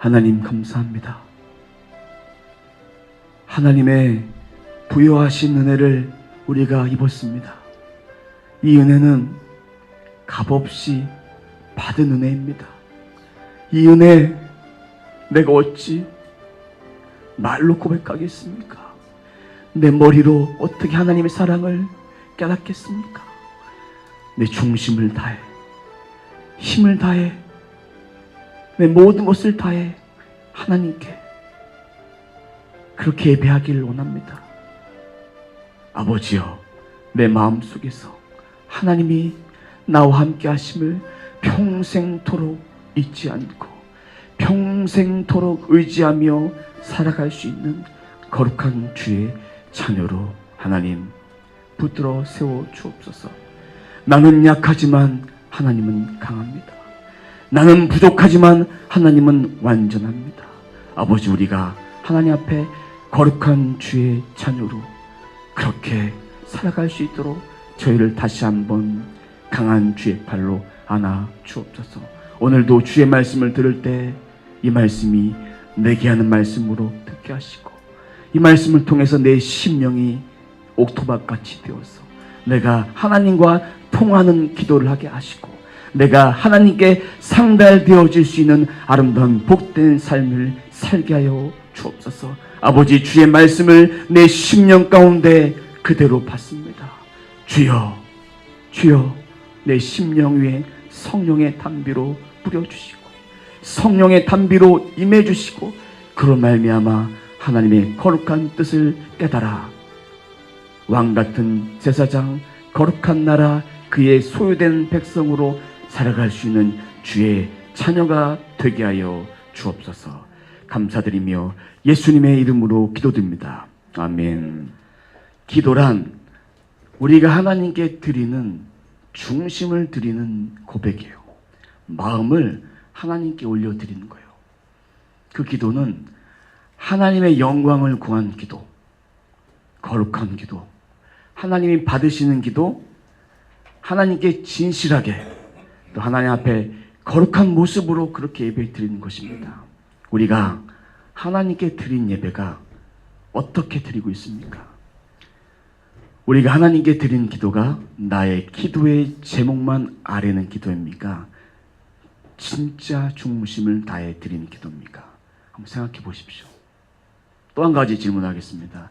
하나님 감사합니다. 하나님의 부여하신 은혜를 우리가 입었습니다. 이 은혜는 값없이 받은 은혜입니다. 이 은혜 내가 어찌 말로 고백하겠습니까? 내 머리로 어떻게 하나님의 사랑을 깨닫겠습니까? 내 중심을 다해, 힘을 다해, 내 모든 것을 다해 하나님께 그렇게 예배하기를 원합니다. 아버지여, 내 마음속에서 하나님이 나와 함께 하심을 평생토록 잊지 않고 평생토록 의지하며 살아갈 수 있는 거룩한 주의 자녀로 하나님 붙들어 세워 주옵소서. 나는 약하지만 하나님은 강합니다. 나는 부족하지만 하나님은 완전합니다. 아버지, 우리가 하나님 앞에 거룩한 주의 자녀로 그렇게 살아갈 수 있도록 저희를 다시 한번 강한 주의 팔로 안아 주옵소서. 오늘도 주의 말씀을 들을 때 이 말씀이 내게 하는 말씀으로 듣게 하시고, 이 말씀을 통해서 내 심령이 옥토박같이 되어서 내가 하나님과 통하는 기도를 하게 하시고, 내가 하나님께 상달되어질 수 있는 아름다운 복된 삶을 살게 하여 주옵소서. 아버지, 주의 말씀을 내 심령 가운데 그대로 받습니다. 주여, 주여, 내 심령 위에 성령의 단비로 뿌려주시고 성령의 단비로 임해주시고, 그로 말미암아 하나님의 거룩한 뜻을 깨달아 왕같은 제사장, 거룩한 나라, 그의 소유된 백성으로 살아갈 수 있는 주의 자녀가 되게 하여 주옵소서. 감사드리며 예수님의 이름으로 기도드립니다. 아멘. 기도란 우리가 하나님께 드리는, 중심을 드리는 고백이에요. 마음을 하나님께 올려드리는 거예요. 그 기도는 하나님의 영광을 구한 기도, 거룩한 기도, 하나님이 받으시는 기도, 하나님께 진실하게 또 하나님 앞에 거룩한 모습으로 그렇게 예배 드리는 것입니다. 우리가 하나님께 드린 예배가 어떻게 드리고 있습니까? 우리가 하나님께 드린 기도가 나의 기도의 제목만 아뢰는 기도입니까? 진짜 중심을 다해 드리는 기도입니까? 한번 생각해 보십시오. 또 한 가지 질문하겠습니다.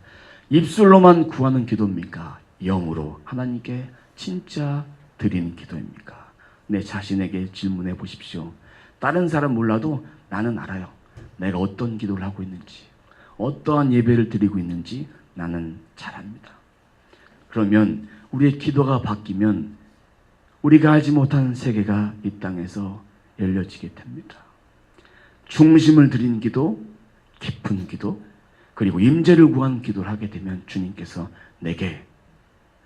입술로만 구하는 기도입니까? 영으로 하나님께 진짜 드리는 기도입니까? 내 자신에게 질문해 보십시오. 다른 사람 몰라도 나는 알아요. 내가 어떤 기도를 하고 있는지, 어떠한 예배를 드리고 있는지 나는 잘 압니다. 그러면 우리의 기도가 바뀌면 우리가 알지 못한 세계가 이 땅에서 열려지게 됩니다. 중심을 드린 기도, 깊은 기도, 그리고 임재를 구한 기도를 하게 되면 주님께서 내게,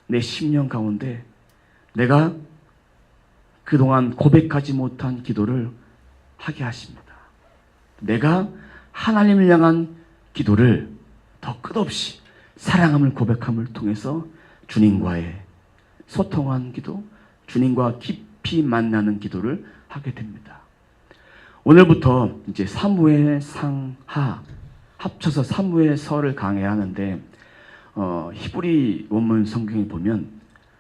내 심령 가운데 내가 그동안 고백하지 못한 기도를 하게 하십니다. 내가 하나님을 향한 기도를 더 끝없이 사랑함을 고백함을 통해서 주님과의 소통한 기도, 주님과 깊이 만나는 기도를 하게 됩니다. 오늘부터 이제 사무엘 상하 합쳐서 사무엘서를 강해하는데, 히브리 원문 성경에 보면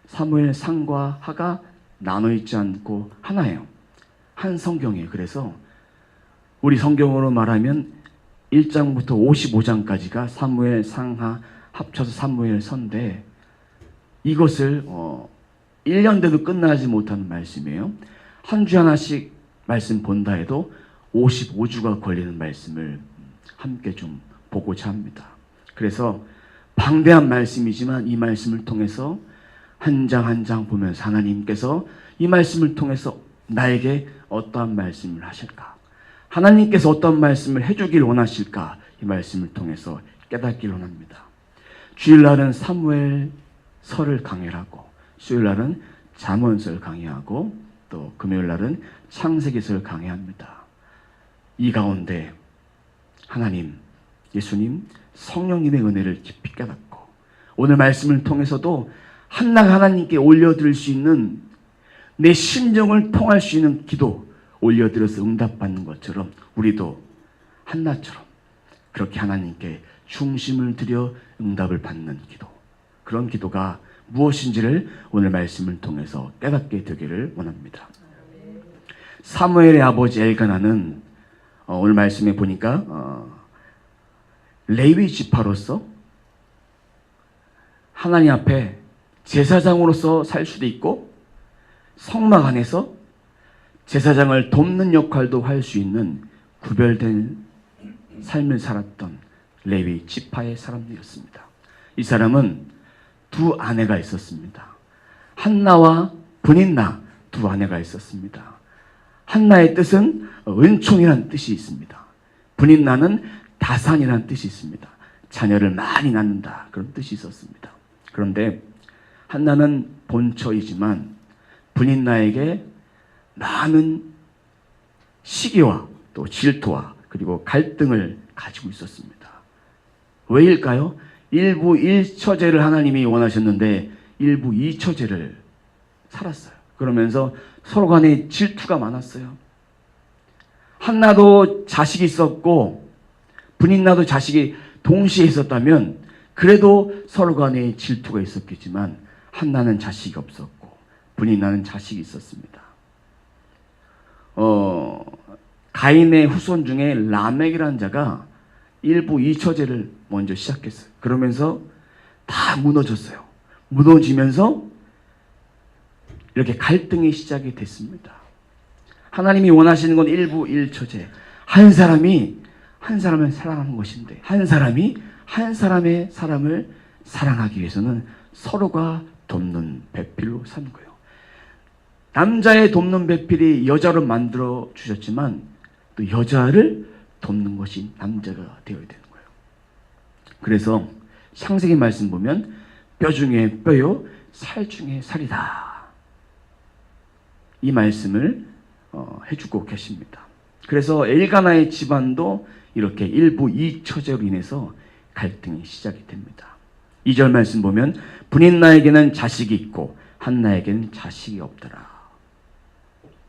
사무엘 상과 하가 나눠 있지 않고 하나예요. 한 성경이에요. 그래서 우리 성경으로 말하면 1장부터 55장까지가 사무엘 상하 합쳐서 사무엘서인데, 이것을 1년 돼도 끝나지 못하는 말씀이에요. 한 주 하나씩 말씀 본다 해도 55주가 걸리는 말씀을 함께 좀 보고자 합니다. 그래서 방대한 말씀이지만 이 말씀을 통해서 한 장 한 장 보면서 하나님께서 이 말씀을 통해서 나에게 어떠한 말씀을 하실까, 하나님께서 어떤 말씀을 해주길 원하실까, 이 말씀을 통해서 깨닫길 원합니다. 주일날은 사무엘서를 강해하고, 수요일날은 잠언서를 강해하고, 또 금요일날은 창세기서를 강해합니다. 이 가운데 하나님, 예수님, 성령님의 은혜를 깊이 깨닫고 오늘 말씀을 통해서도 한낱 하나님께 올려드릴 수 있는, 내 심정을 통할 수 있는 기도 올려드려서 응답받는 것처럼 우리도 한나처럼 그렇게 하나님께 중심을 들여 응답을 받는 기도, 그런 기도가 무엇인지를 오늘 말씀을 통해서 깨닫게 되기를 원합니다. 사무엘의 아버지 엘가나는 오늘 말씀에 보니까 레위 지파로서 하나님 앞에 제사장으로서 살 수도 있고 성막 안에서 제사장을 돕는 역할도 할 수 있는 구별된 삶을 살았던 레위 지파의 사람들이었습니다. 이 사람은 두 아내가 있었습니다. 한나와 브닌나 두 아내가 있었습니다. 한나의 뜻은 은총이라는 뜻이 있습니다. 브닌나는 다산이라는 뜻이 있습니다. 자녀를 많이 낳는다, 그런 뜻이 있었습니다. 그런데 한나는 본처이지만 브닌나에게 많은 시기와 또 질투와 그리고 갈등을 가지고 있었습니다. 왜일까요? 일부 일처제를 하나님이 원하셨는데 일부 이처제를 살았어요. 그러면서 서로 간에 질투가 많았어요. 한나도 자식이 있었고 브닌나도 자식이 동시에 있었다면 그래도 서로 간에 질투가 있었겠지만 한나는 자식이 없었고 브닌나는 자식이 있었습니다. 가인의 후손 중에 라멕이라는 자가 일부 이처제를 먼저 시작했어요. 그러면서 다 무너졌어요. 무너지면서 이렇게 갈등이 시작이 됐습니다. 하나님이 원하시는 건 일부 일처제, 한 사람이 한 사람을 사랑하는 것인데 한 사람이 한 사람의 사람을 사랑하기 위해서는 서로가 돕는 배필로 사는 거예요. 남자의 돕는 배필이 여자로 만들어 주셨지만 또 여자를 돕는 것이 남자가 되어야 되는 거예요. 그래서 창세기 말씀 보면 뼈 중에 뼈요 살 중에 살이다, 이 말씀을 해주고 계십니다. 그래서 엘가나의 집안도 이렇게 일부 이처제로 인해서 갈등이 시작이 됩니다. 2절 말씀 보면 브닌나에게는 자식이 있고 한나에게는 자식이 없더라.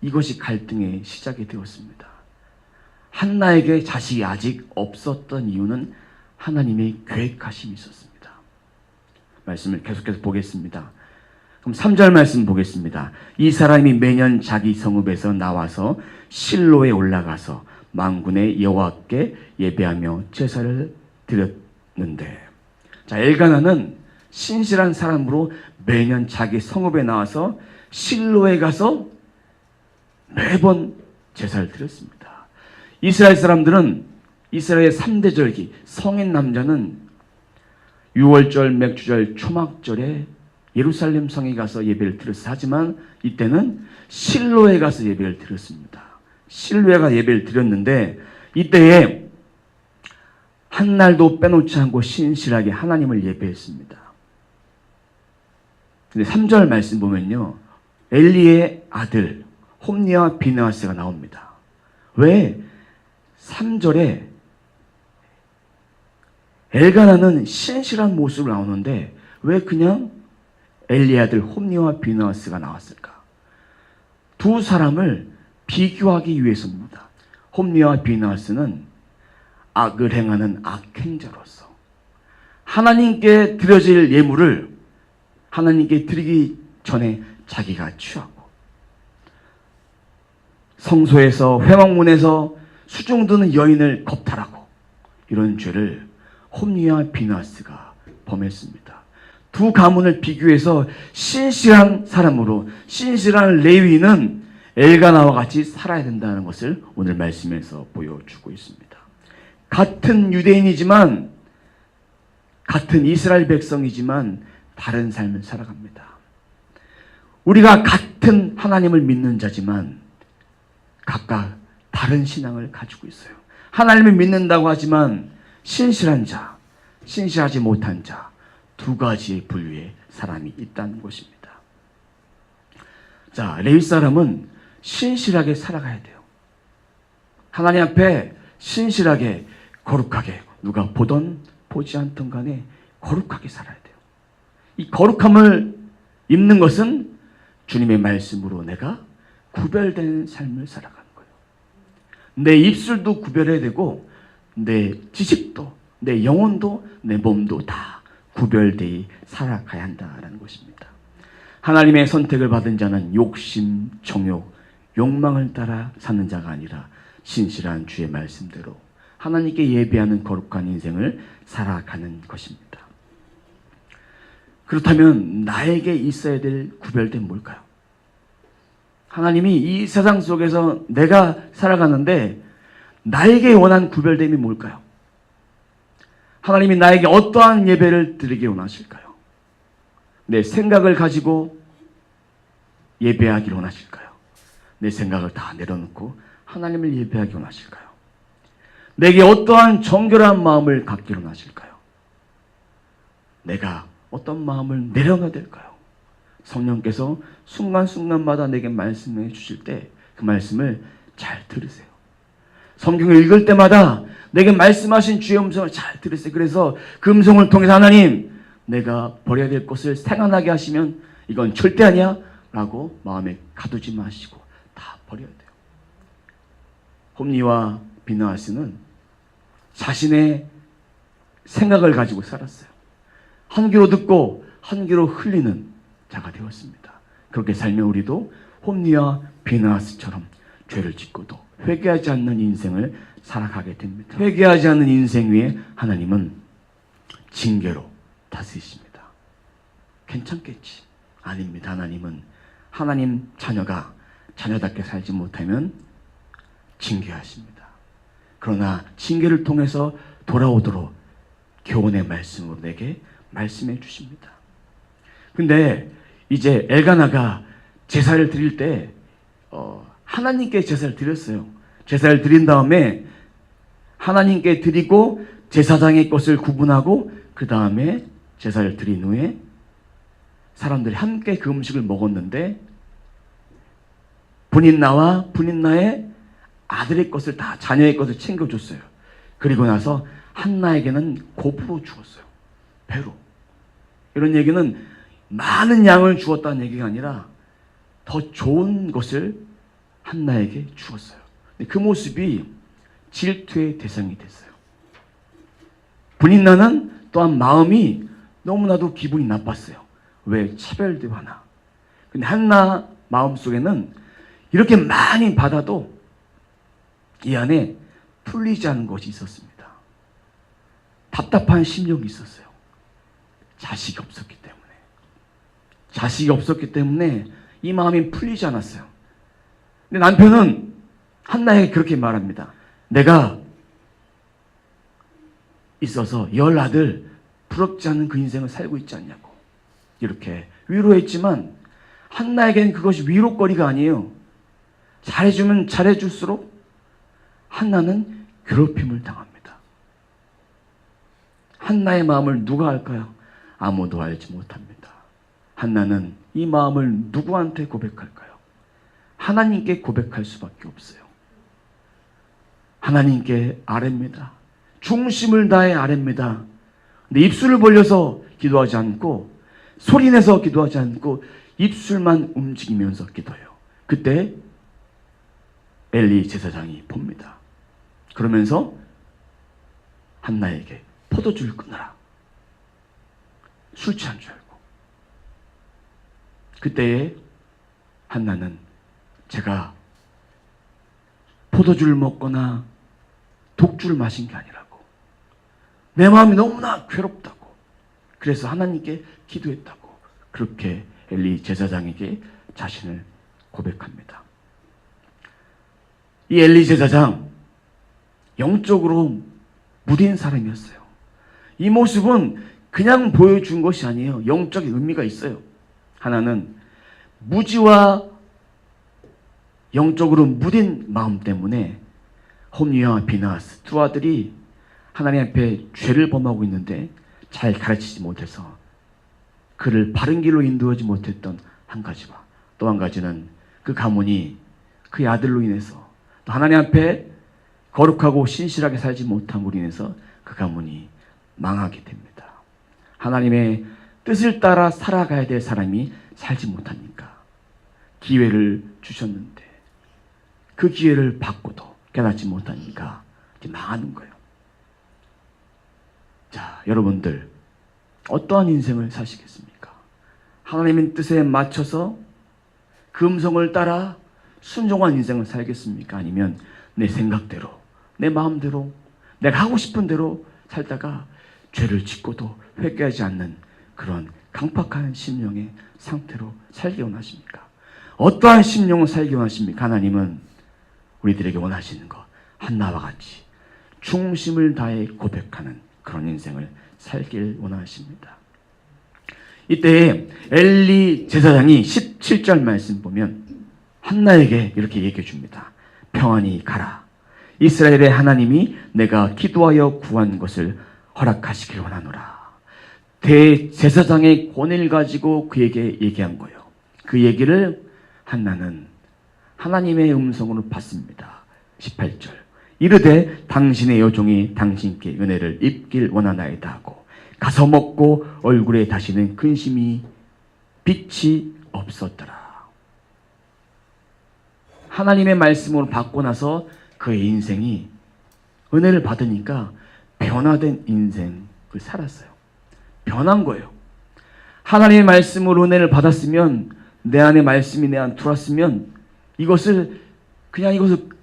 이것이 갈등의 시작이 되었습니다. 한나에게 자식이 아직 없었던 이유는 하나님의 계획하심이 있었습니다. 말씀을 계속해서 보겠습니다. 그럼 3절 말씀 보겠습니다. 이 사람이 매년 자기 성읍에서 나와서 실로에 올라가서 만군의 여호와께 예배하며 제사를 드렸는데, 자, 엘가나는 신실한 사람으로 매년 자기 성읍에 나와서 실로에 가서 매번 제사를 드렸습니다. 이스라엘 사람들은 이스라엘의 3대 절기, 성인 남자는 6월절, 맥주절, 초막절에 예루살렘 성에 가서 예배를 드렸어요. 하지만 이때는 실로에 가서 예배를 드렸습니다. 실로에 가서 예배를 드렸는데 이때에 한 날도 빼놓지 않고 신실하게 하나님을 예배했습니다. 근데 3절 말씀 보면요, 엘리의 아들 홈니와 비느하스가 나옵니다. 왜 3절에 엘가나는 신실한 모습으로 나오는데 왜 그냥 엘리의 아들 홈니와 비느하스가 나왔을까? 두 사람을 비교하기 위해서입니다. 홈니와 비느하스는 악을 행하는 악행자로서 하나님께 드려질 예물을 하나님께 드리기 전에 자기가 취하고 성소에서 회막문에서 수중 드는 여인을 겁탈하고 이런 죄를 홈니와 비느하스가 범했습니다. 두 가문을 비교해서 신실한 사람으로 신실한 레위인은 엘가나와 같이 살아야 된다는 것을 오늘 말씀에서 보여주고 있습니다. 같은 유대인이지만 같은 이스라엘 백성이지만 다른 삶을 살아갑니다. 우리가 같은 하나님을 믿는 자지만 각각 다른 신앙을 가지고 있어요. 하나님을 믿는다고 하지만 신실한 자, 신실하지 못한 자, 두 가지의 분류의 사람이 있다는 것입니다. 자, 레위 사람은 신실하게 살아가야 돼요. 하나님 앞에 신실하게, 거룩하게, 누가 보던 보지 않던 간에 거룩하게 살아야 돼요. 이 거룩함을 입는 것은 주님의 말씀으로 내가 구별된 삶을 살아가는 거예요. 내 입술도 구별해야 되고 내 지식도, 내 영혼도, 내 몸도 다 구별되이 살아가야 한다라는 것입니다. 하나님의 선택을 받은 자는 욕심, 정욕, 욕망을 따라 사는 자가 아니라 신실한 주의 말씀대로 하나님께 예배하는 거룩한 인생을 살아가는 것입니다. 그렇다면 나에게 있어야 될 구별된 뭘까요? 하나님이 이 세상 속에서 내가 살아가는데 나에게 원한 구별됨이 뭘까요? 하나님이 나에게 어떠한 예배를 드리기 원하실까요? 내 생각을 가지고 예배하기를 원하실까요? 내 생각을 다 내려놓고 하나님을 예배하기 원하실까요? 내게 어떠한 정결한 마음을 갖기를 원하실까요? 내가 어떤 마음을 내려놔야 될까요? 성령께서 순간순간마다 내게 말씀해 주실 때 그 말씀을 잘 들으세요. 성경을 읽을 때마다 내게 말씀하신 주의 음성을 잘 들으세요. 그래서 그 음성을 통해서 하나님, 내가 버려야 될 것을 생각나게 하시면 이건 절대 아니야 라고 마음에 가두지 마시고 다 버려야 돼요. 홈리와 비나하스는 자신의 생각을 가지고 살았어요. 한 귀로 듣고 한 귀로 흘리는 자가 되었습니다. 그렇게 살면 우리도 홈리와 비나하스처럼 죄를 짓고도 회개하지 않는 인생을 살아가게 됩니다. 회개하지 않는 인생 위에 하나님은 징계로 다스리십니다. 괜찮겠지? 아닙니다. 하나님은 하나님 자녀가 자녀답게 살지 못하면 징계하십니다. 그러나 징계를 통해서 돌아오도록 교훈의 말씀으로 내게 말씀해 주십니다. 근데 이제 엘가나가 제사를 드릴 때 하나님께 제사를 드렸어요. 제사를 드린 다음에 하나님께 드리고 제사장의 것을 구분하고 그 다음에 제사를 드린 후에 사람들이 함께 그 음식을 먹었는데 분인나와 분인나의 아들의 것을 다 자녀의 것을 챙겨줬어요. 그리고 나서 한나에게는 곱으로 주었어요. 배로. 이런 얘기는 많은 양을 주었다는 얘기가 아니라 더 좋은 것을 한나에게 주었어요. 근데 그 모습이 질투의 대상이 됐어요. 분인나는 또한 마음이 너무나도 기분이 나빴어요. 왜 차별대화나. 근데 한나 마음속에는 이렇게 많이 받아도 이 안에 풀리지 않은 것이 있었습니다. 답답한 심령이 있었어요. 자식이 없었기 때문에. 자식이 없었기 때문에 이 마음이 풀리지 않았어요. 근데 남편은 한나에게 그렇게 말합니다. 내가 있어서 10아들 부럽지 않은 그 인생을 살고 있지 않냐고. 이렇게 위로했지만 한나에게는 그것이 위로거리가 아니에요. 잘해주면 잘해줄수록 한나는 괴롭힘을 당합니다. 한나의 마음을 누가 알까요? 아무도 알지 못합니다. 한나는 이 마음을 누구한테 고백할까요? 하나님께 고백할 수밖에 없어요. 하나님께 아뢰입니다. 중심을 다해 아뢰입니다. 근데 입술을 벌려서 기도하지 않고 소리내서 기도하지 않고 입술만 움직이면서 기도해요. 그때 엘리 제사장이 봅니다. 그러면서 한나에게 포도주를 끊어라. 술 취한 줄 알고. 그때에 한나는 제가 포도주를 먹거나 독주를 마신 게 아니라고. 내 마음이 너무나 괴롭다고. 그래서 하나님께 기도했다고. 그렇게 엘리 제사장에게 자신을 고백합니다. 이 엘리 제사장 영적으로 무딘 사람이었어요. 이 모습은 그냥 보여준 것이 아니에요. 영적인 의미가 있어요. 하나는 무지와 영적으로 무딘 마음 때문에 홈리와 비나하스 두 아들이 하나님 앞에 죄를 범하고 있는데 잘 가르치지 못해서 그를 바른 길로 인도하지 못했던 한 가지와 또 한 가지는 그 가문이 그의 아들로 인해서 또 하나님 앞에 거룩하고 신실하게 살지 못함으로 인해서 그 가문이 망하게 됩니다. 하나님의 뜻을 따라 살아가야 될 사람이 살지 못하니까 기회를 주셨는데 그 기회를 받고도 깨닫지 못하니까 이제 망하는 거예요. 여러분들 어떠한 인생을 사시겠습니까? 하나님의 뜻에 맞춰서 그 음성을 따라 순종한 인생을 살겠습니까? 아니면 내 생각대로, 내 마음대로, 내가 하고 싶은 대로 살다가 죄를 짓고도 회개하지 않는 그런 강팍한 심령의 상태로 살기 원하십니까? 어떠한 심령을 살기 원하십니까? 하나님은 우리들에게 원하시는 것, 한나와 같이 중심을 다해 고백하는 그런 인생을 살길 원하십니다. 이때 엘리 제사장이 17절 말씀 보면 한나에게 이렇게 얘기해 줍니다. 평안히 가라. 이스라엘의 하나님이 내가 기도하여 구한 것을 허락하시길 원하노라. 대제사장의 권위를 가지고 그에게 얘기한 거예요. 그 얘기를 한나는 하나님의 음성으로 받습니다. 18절 이르되 당신의 여종이 당신께 은혜를 입길 원하나이다 하고 가서 먹고 얼굴에 다시는 근심이 빛이 없었더라. 하나님의 말씀으로 받고 나서 그의 인생이 은혜를 받으니까 변화된 인생을 살았어요. 변한 거예요. 하나님의 말씀으로 은혜를 받았으면, 내 안에 말씀이 내 안에 들어왔으면 이것을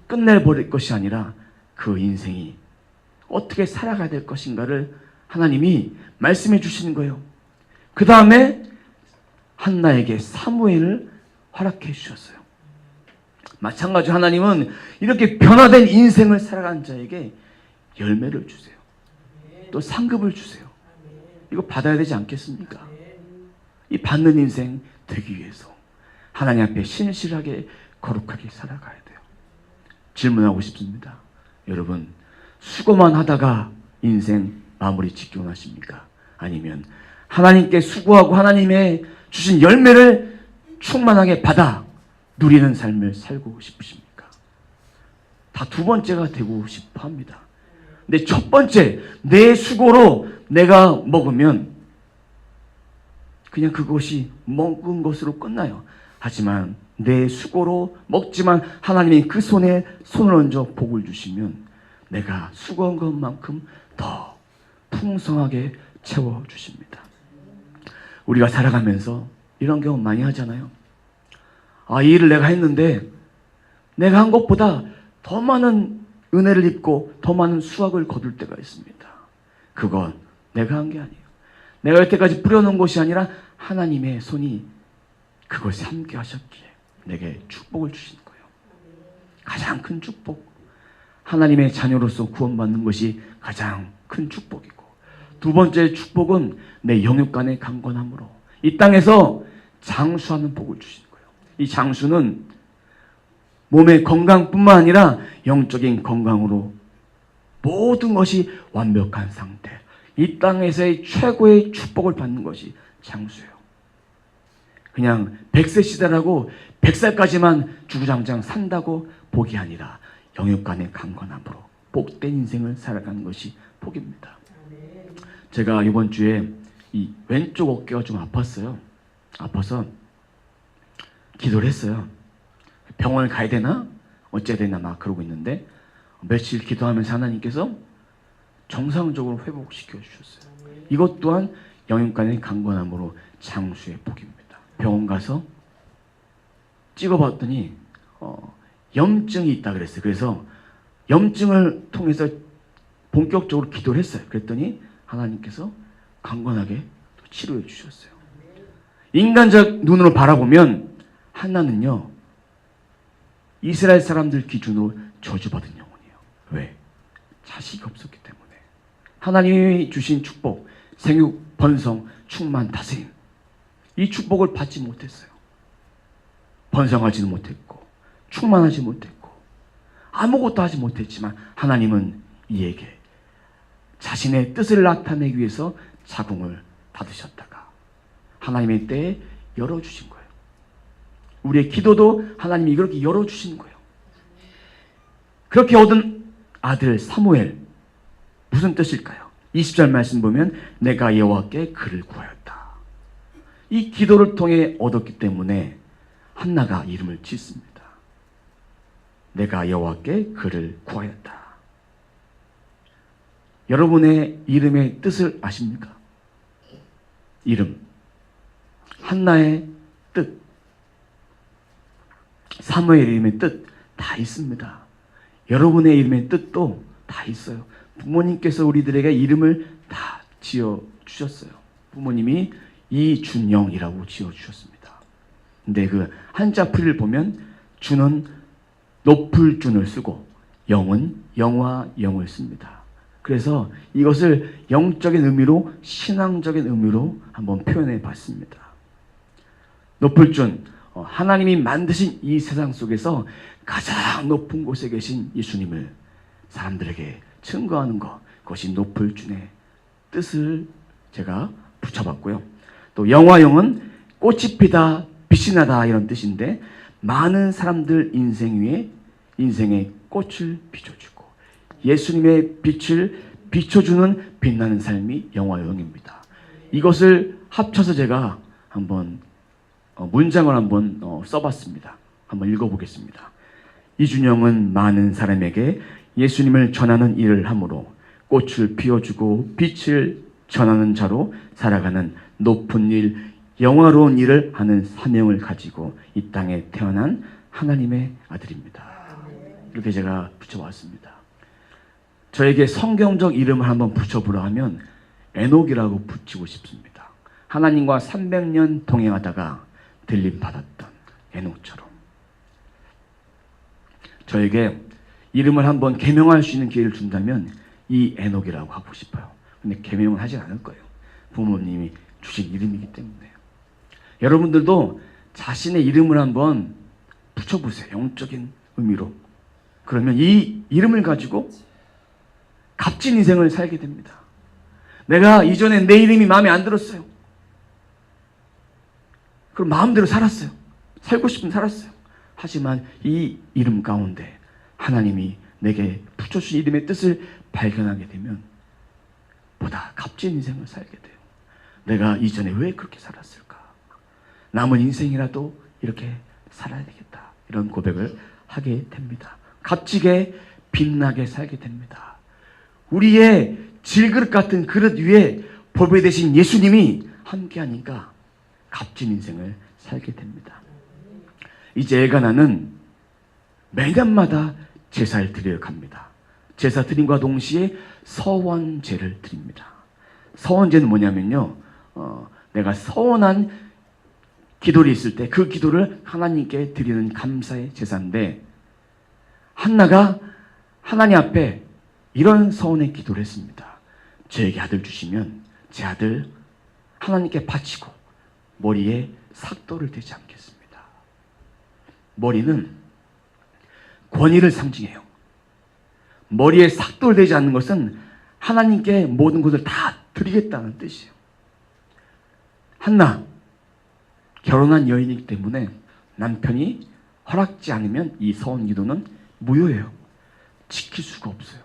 끝내버릴 것이 아니라 그 인생이 어떻게 살아가야 될 것인가를 하나님이 말씀해 주시는 거예요. 그 다음에 한나에게 사무엘을 허락해 주셨어요. 마찬가지로 하나님은 이렇게 변화된 인생을 살아간 자에게 열매를 주세요. 또 상급을 주세요. 이거 받아야 되지 않겠습니까? 이 받는 인생 되기 위해서 하나님 앞에 신실하게 거룩하게 살아가야 돼요. 질문하고 싶습니다. 여러분, 수고만 하다가 인생 마무리 짓기 원하십니까? 아니면 하나님께 수고하고 하나님의 주신 열매를 충만하게 받아 누리는 삶을 살고 싶으십니까? 다 두 번째가 되고 싶어 합니다. 근데 첫 번째, 내 수고로 내가 먹으면 그냥 그것이 먹은 것으로 끝나요. 하지만 내 수고로 먹지만 하나님이 그 손에 손을 얹어 복을 주시면 내가 수고한 것만큼 더 풍성하게 채워주십니다. 우리가 살아가면서 이런 경우 많이 하잖아요. 이 일을 내가 했는데 내가 한 것보다 더 많은 은혜를 입고 더 많은 수확을 거둘 때가 있습니다. 그건 내가 한 게 아니에요. 내가 여태까지 뿌려놓은 것이 아니라 하나님의 손이 그것에 함께 하셨기에 내게 축복을 주신 거예요. 가장 큰 축복. 하나님의 자녀로서 구원받는 것이 가장 큰 축복이고, 두 번째 축복은 내 영육간의 강건함으로 이 땅에서 장수하는 복을 주시는 거예요. 이 장수는 몸의 건강뿐만 아니라 영적인 건강으로 모든 것이 완벽한 상태, 이 땅에서의 최고의 축복을 받는 것이 장수예요. 그냥 100세 시대라고 100살까지만 주구장창 산다고 복이 아니라 영육간의 강건함으로 복된 인생을 살아가는 것이 복입니다. 제가 이번 주에 이 왼쪽 어깨가 좀 아팠어요. 아파서 기도를 했어요. 병원을 가야 되나? 어째야 되나 막 그러고 있는데 며칠 기도하면서 하나님께서 정상적으로 회복시켜 주셨어요. 이것 또한 영육간의 강건함으로 장수의 복입니다. 병원 가서 찍어봤더니 염증이 있다 그랬어요. 그래서 염증을 통해서 본격적으로 기도를 했어요. 그랬더니 하나님께서 강건하게 치료해 주셨어요. 인간적 눈으로 바라보면 한나는요, 이스라엘 사람들 기준으로 저주받은 영혼이에요. 왜? 자식이 없었기 때문에. 하나님이 주신 축복, 생육, 번성, 충만, 다스림, 이 축복을 받지 못했어요. 번성하지는 못했고 충만하지 못했고 아무것도 하지 못했지만 하나님은 이에게 자신의 뜻을 나타내기 위해서 자궁을 닫으셨다가 하나님의 때에 열어주신 거예요. 우리의 기도도 하나님이 그렇게 열어주신 거예요. 그렇게 얻은 아들 사무엘, 무슨 뜻일까요? 20절 말씀 보면 내가 여호와께 그를 구하였다. 이 기도를 통해 얻었기 때문에 한나가 이름을 짓습니다. 내가 여호와께 그를 구하였다. 여러분의 이름의 뜻을 아십니까? 이름. 한나의 뜻, 사무엘 이름의 뜻 다 있습니다. 여러분의 이름의 뜻도 다 있어요. 부모님께서 우리들에게 이름을 다 지어주셨어요. 부모님이 이준영이라고 지어주셨습니다. 근데 그 한자풀이를 보면 준은 높을 준을 쓰고 영은 영화 영을 씁니다. 그래서 이것을 영적인 의미로, 신앙적인 의미로 한번 표현해 봤습니다. 높을 준, 하나님이 만드신 이 세상 속에서 가장 높은 곳에 계신 예수님을 사람들에게 증거하는 것, 그것이 높을 준의 뜻을 제가 붙여봤고요. 또 영화영은 꽃이 피다, 빛이 나다 이런 뜻인데, 많은 사람들 인생 위에 인생의 꽃을 비춰주고 예수님의 빛을 비춰주는 빛나는 삶이 영화영입니다. 이것을 합쳐서 제가 한번 문장을 한번 써봤습니다. 한번 읽어보겠습니다. 이준영은 많은 사람에게 예수님을 전하는 일을 함으로 꽃을 피워주고 빛을 전하는 자로 살아가는 높은 일, 영화로운 일을 하는 사명을 가지고 이 땅에 태어난 하나님의 아들입니다. 이렇게 제가 붙여봤습니다. 저에게 성경적 이름을 한번 붙여보라 하면 에녹이라고 붙이고 싶습니다. 하나님과 300년 동행하다가 들림받았던 에녹처럼. 저에게 이름을 한번 개명할 수 있는 기회를 준다면 이 에녹이라고 하고 싶어요. 근데 개명은 하지 않을 거예요. 부모님이 주신 이름이기 때문에. 여러분들도 자신의 이름을 한번 붙여보세요. 영적인 의미로. 그러면 이 이름을 가지고 값진 인생을 살게 됩니다. 내가 이전에 내 이름이 마음에 안 들었어요. 그럼 마음대로 살았어요. 살고 싶으면 살았어요. 하지만 이 이름 가운데 하나님이 내게 붙여주신 이름의 뜻을 발견하게 되면 보다 값진 인생을 살게 돼요. 내가 이전에 왜 그렇게 살았을까? 남은 인생이라도 이렇게 살아야 되겠다. 이런 고백을 하게 됩니다. 값지게 빛나게 살게 됩니다. 우리의 질그릇 같은 그릇 위에 보배 되신 예수님이 함께하니까 값진 인생을 살게 됩니다. 이제 엘가나는 매년마다 제사를 드리러 갑니다. 제사 드림과 동시에 서원제를 드립니다. 서원제는 뭐냐면요, 내가 서원한 기도를 있을 때 그 기도를 하나님께 드리는 감사의 제사인데, 한나가 하나님 앞에 이런 서원의 기도를 했습니다. 저에게 아들 주시면 제 아들 하나님께 바치고 머리에 삭도를 대지 않겠습니다. 머리는 권위를 상징해요. 머리에 삭도를 대지 않는 것은 하나님께 모든 것을 다 드리겠다는 뜻이에요. 한나, 결혼한 여인이기 때문에 남편이 허락지 않으면 이 서원 기도는 무효예요. 지킬 수가 없어요.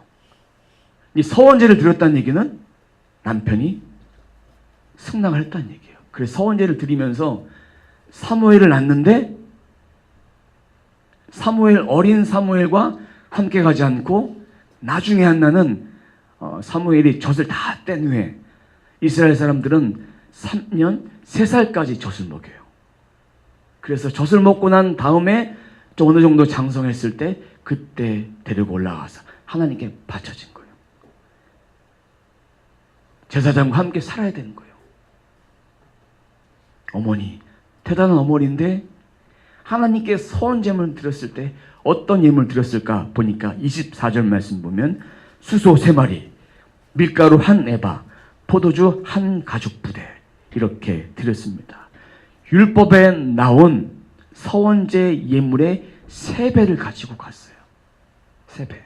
이 서원제를 드렸다는 얘기는 남편이 승낙을 했다는 얘기예요. 그래서 서원제를 드리면서 사무엘을 낳는데 어린 사무엘과 함께 가지 않고 나중에 한나는 사무엘이 젖을 다 뗀 후에 이스라엘 사람들은 3년 3살까지 젖을 먹여요. 그래서 젖을 먹고 난 다음에 좀 어느 정도 장성했을 때 그때 데리고 올라가서 하나님께 바쳐진 거예요. 제사장과 함께 살아야 되는 거예요. 어머니, 대단한 어머니인데 하나님께 서원제물을 드렸을 때 어떤 예물을 드렸을까 보니까 24절 말씀 보면 수소 3마리, 밀가루 1에바, 포도주 1가죽부대 이렇게 드렸습니다. 율법에 나온 서원제 예물의 3배를 가지고 갔어요. 3배.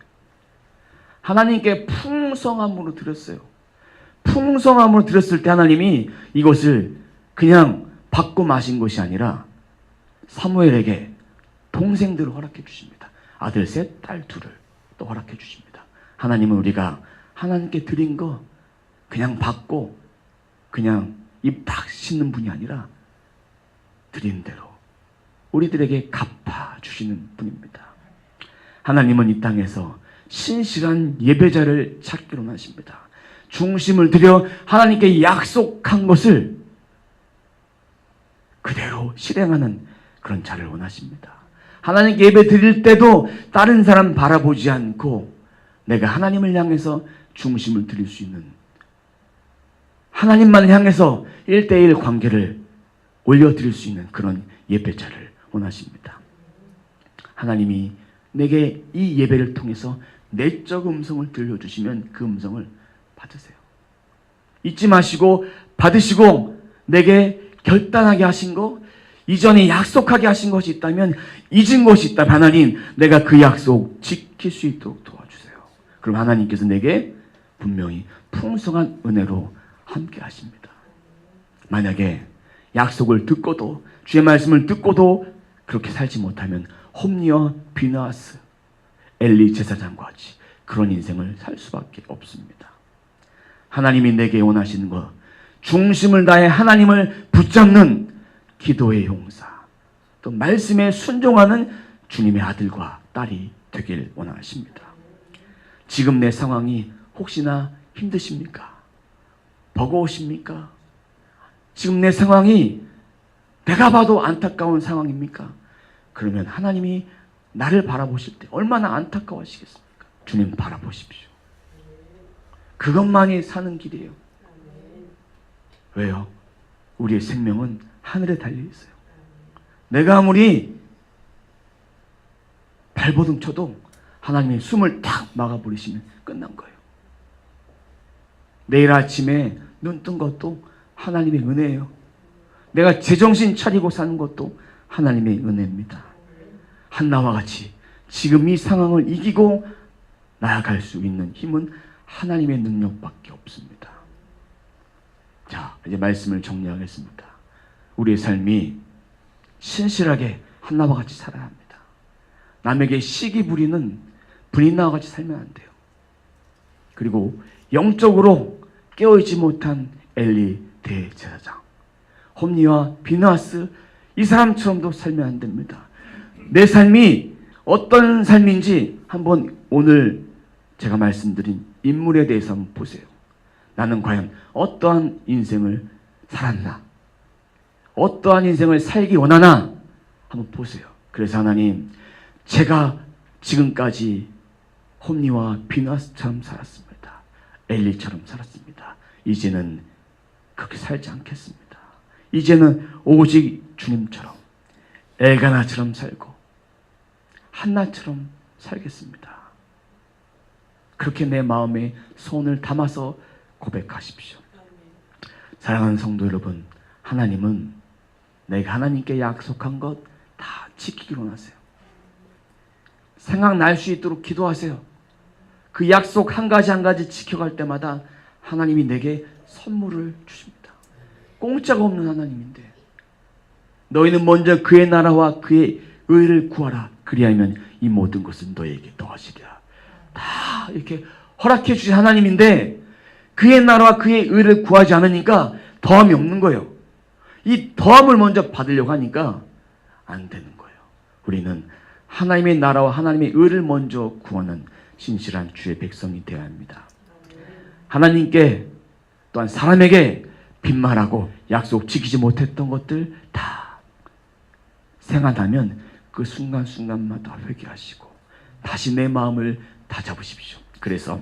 하나님께 풍성함으로 드렸어요. 풍성함으로 드렸을 때 하나님이 이것을 그냥 받고 마신 것이 아니라 사무엘에게 동생들을 허락해 주십니다. 아들 3, 딸 2를 또 허락해 주십니다. 하나님은 우리가 하나님께 드린 거 그냥 받고 그냥 입 딱 씻는 분이 아니라 드린 대로 우리들에게 갚아주시는 분입니다. 하나님은 이 땅에서 신실한 예배자를 찾기로 하십니다. 중심을 들여 하나님께 약속한 것을 그대로 실행하는 그런 자를 원하십니다. 하나님께 예배 드릴 때도 다른 사람 바라보지 않고 내가 하나님을 향해서 중심을 드릴 수 있는, 하나님만 향해서 1대1 관계를 올려드릴 수 있는 그런 예배자를 원하십니다. 하나님이 내게 이 예배를 통해서 내적 음성을 들려주시면 그 음성을 받으세요. 잊지 마시고 받으시고, 내게 결단하게 하신 거, 이전에 약속하게 하신 것이 있다면, 잊은 것이 있다면 하나님 내가 그 약속 지킬 수 있도록 도와주세요. 그럼 하나님께서 내게 분명히 풍성한 은혜로 함께 하십니다. 만약에 약속을 듣고도, 주의 말씀을 듣고도 그렇게 살지 못하면 홈리와 비나하스, 엘리 제사장과 같이 그런 인생을 살 수밖에 없습니다. 하나님이 내게 원하시는 것, 중심을 다해 하나님을 붙잡는 기도의 용사, 또 말씀에 순종하는 주님의 아들과 딸이 되길 원하십니다. 지금 내 상황이 혹시나 힘드십니까? 버거우십니까? 지금 내 상황이 내가 봐도 안타까운 상황입니까? 그러면 하나님이 나를 바라보실 때 얼마나 안타까워하시겠습니까? 주님 바라보십시오. 그것만이 사는 길이에요. 왜요? 우리의 생명은 하늘에 달려있어요. 내가 아무리 발버둥 쳐도 하나님이 숨을 탁 막아버리시면 끝난 거예요. 내일 아침에 눈 뜬 것도 하나님의 은혜예요. 내가 제정신 차리고 사는 것도 하나님의 은혜입니다. 한나와 같이 지금 이 상황을 이기고 나아갈 수 있는 힘은 하나님의 능력밖에 없습니다. 자, 이제 말씀을 정리하겠습니다. 우리의 삶이 신실하게 한나와 같이 살아야 합니다. 남에게 시기 부리는 분인나와 같이 살면 안 돼요. 그리고 영적으로 깨어있지 못한 엘리 대제사장, 홈리와 비나하스, 이 사람처럼도 살면 안 됩니다. 내 삶이 어떤 삶인지 한번 오늘 제가 말씀드린 인물에 대해서 한번 보세요. 나는 과연 어떠한 인생을 살았나? 어떠한 인생을 살기 원하나? 한번 보세요. 그래서 하나님, 제가 지금까지 홈리와 비나하스처럼 살았습니다. 엘리처럼 살았습니다. 이제는 그렇게 살지 않겠습니다. 이제는 오직 주님처럼, 엘가나처럼 살고 한나처럼 살겠습니다. 그렇게 내 마음에 손을 담아서 고백하십시오. 사랑하는 성도 여러분, 하나님은 내가 하나님께 약속한 것 다 지키기로 하세요. 생각날 수 있도록 기도하세요. 그 약속 한 가지 한 가지 지켜갈 때마다 하나님이 내게 선물을 주십니다. 공짜가 없는 하나님인데, 너희는 먼저 그의 나라와 그의 의를 구하라. 그리하면 이 모든 것은 너희에게 더하시리라. 다 이렇게 허락해 주신 하나님인데 그의 나라와 그의 의를 구하지 않으니까 더함이 없는 거예요. 이 더함을 먼저 받으려고 하니까 안 되는 거예요. 우리는 하나님의 나라와 하나님의 의를 먼저 구하는 신실한 주의 백성이 되어야 합니다. 하나님께 또한 사람에게 빈말하고 약속 지키지 못했던 것들 다 생각하면 그 순간순간마다 회개하시고 다시 내 마음을 다잡으십시오. 그래서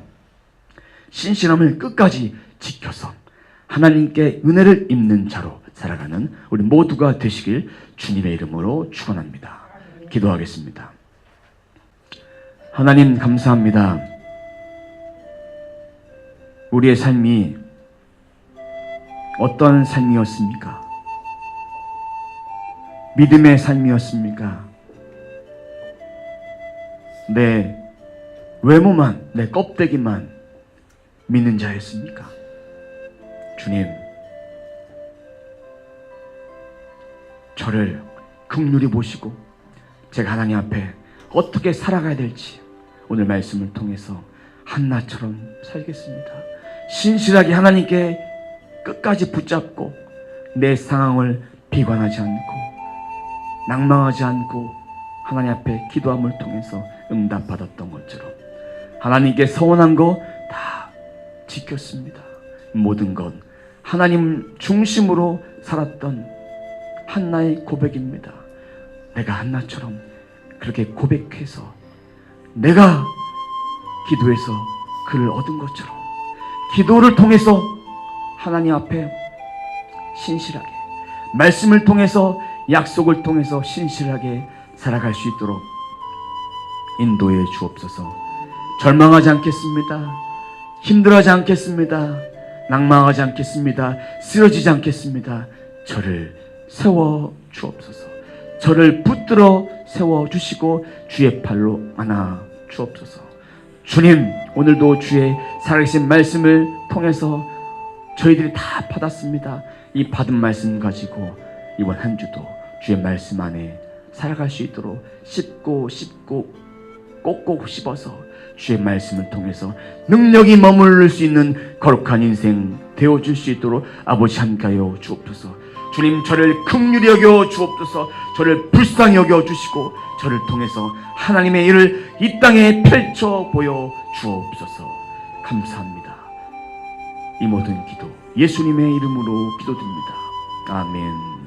신실함을 끝까지 지켜서 하나님께 은혜를 입는 자로 살아가는 우리 모두가 되시길 주님의 이름으로 축원합니다. 기도하겠습니다. 하나님 감사합니다. 우리의 삶이 어떤 삶이었습니까? 믿음의 삶이었습니까? 내 외모만, 내 껍데기만 믿는 자였습니까? 주님, 저를 긍휼히 보시고 제가 하나님 앞에 어떻게 살아가야 될지 오늘 말씀을 통해서 한나처럼 살겠습니다. 신실하게 하나님께 끝까지 붙잡고 내 상황을 비관하지 않고 낭망하지 않고 하나님 앞에 기도함을 통해서 응답받았던 것처럼 하나님께 서원한 거 다 지켰습니다. 모든 것 하나님 중심으로 살았던 한나의 고백입니다. 내가 한나처럼 그렇게 고백해서 내가 기도해서 그를 얻은 것처럼 기도를 통해서 하나님 앞에 신실하게, 말씀을 통해서, 약속을 통해서 신실하게 살아갈 수 있도록 인도해 주옵소서. 절망하지 않겠습니다. 힘들어하지 않겠습니다. 낭망하지 않겠습니다. 쓰러지지 않겠습니다. 저를 세워 주옵소서. 저를 붙들어 세워 주시고 주의 팔로 안아 주옵소서. 주님, 오늘도 주의 살아계신 말씀을 통해서 저희들이 다 받았습니다. 이 받은 말씀 가지고 이번 한 주도 주의 말씀 안에 살아갈 수 있도록 씹고 꼭꼭 씹어서 주의 말씀을 통해서 능력이 머무를 수 있는 거룩한 인생 되어줄 수 있도록 아버지 함께하여 주옵소서. 주님, 저를 긍휼히 여겨 주옵소서. 저를 불쌍히 여겨 주시고 저를 통해서 하나님의 일을 이 땅에 펼쳐 보여 주옵소서. 감사합니다. 이 모든 기도 예수님의 이름으로 기도드립니다. 아멘.